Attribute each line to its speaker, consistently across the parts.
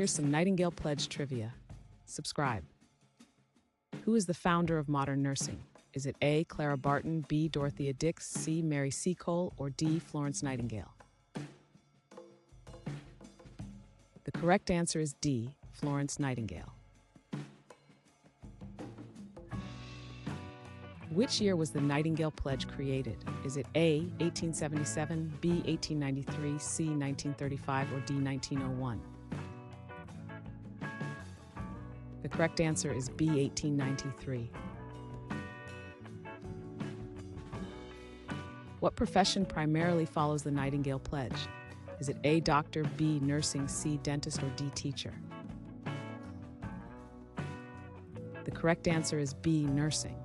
Speaker 1: Here's some Nightingale Pledge Trivia. Subscribe. Who is the founder of modern nursing? Is it A. Clara Barton, B. Dorothea Dix, C. Mary Seacole, or D. Florence Nightingale? The correct answer is D. Florence Nightingale. Which year was the Nightingale Pledge created? Is it A. 1877, B. 1893, C. 1935, or D. 1901? The correct answer is B. 1893. What profession primarily follows the Nightingale Pledge? Is it A. Doctor, B. Nursing, C. Dentist, or D. Teacher? The correct answer is B. Nursing.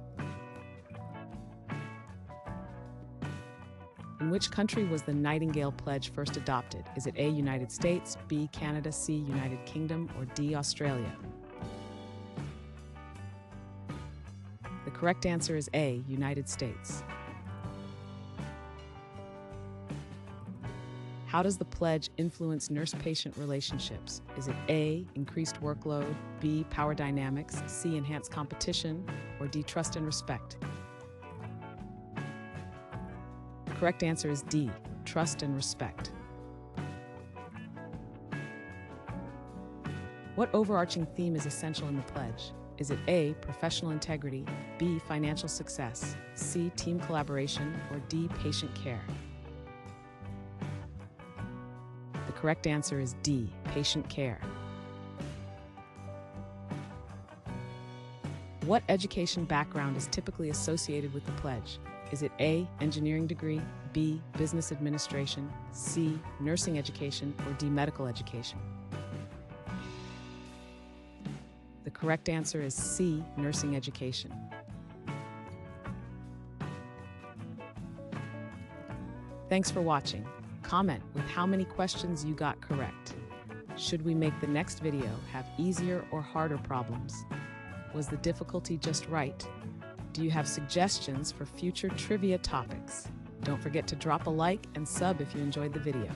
Speaker 1: In which country was the Nightingale Pledge first adopted? Is it A. United States, B. Canada, C. United Kingdom, or D. Australia? The correct answer is A. United States. How does the pledge influence nurse-patient relationships? Is it A. increased workload, B. power dynamics, C. enhanced competition, or D. trust and respect? The correct answer is D. Trust and respect. What overarching theme is essential in the pledge? Is it A. professional integrity, B. financial success, C. team collaboration, or D. patient care? The correct answer is D. patient care. What education background is typically associated with the pledge? Is it A. engineering degree, B. business administration, C. nursing education, or D. medical education? The correct answer is C. nursing education. Thanks for watching. Comment with how many questions you got correct. Should we make the next video have easier or harder problems? Was the difficulty just right? Do you have suggestions for future trivia topics? Don't forget to drop a like and sub if you enjoyed the video.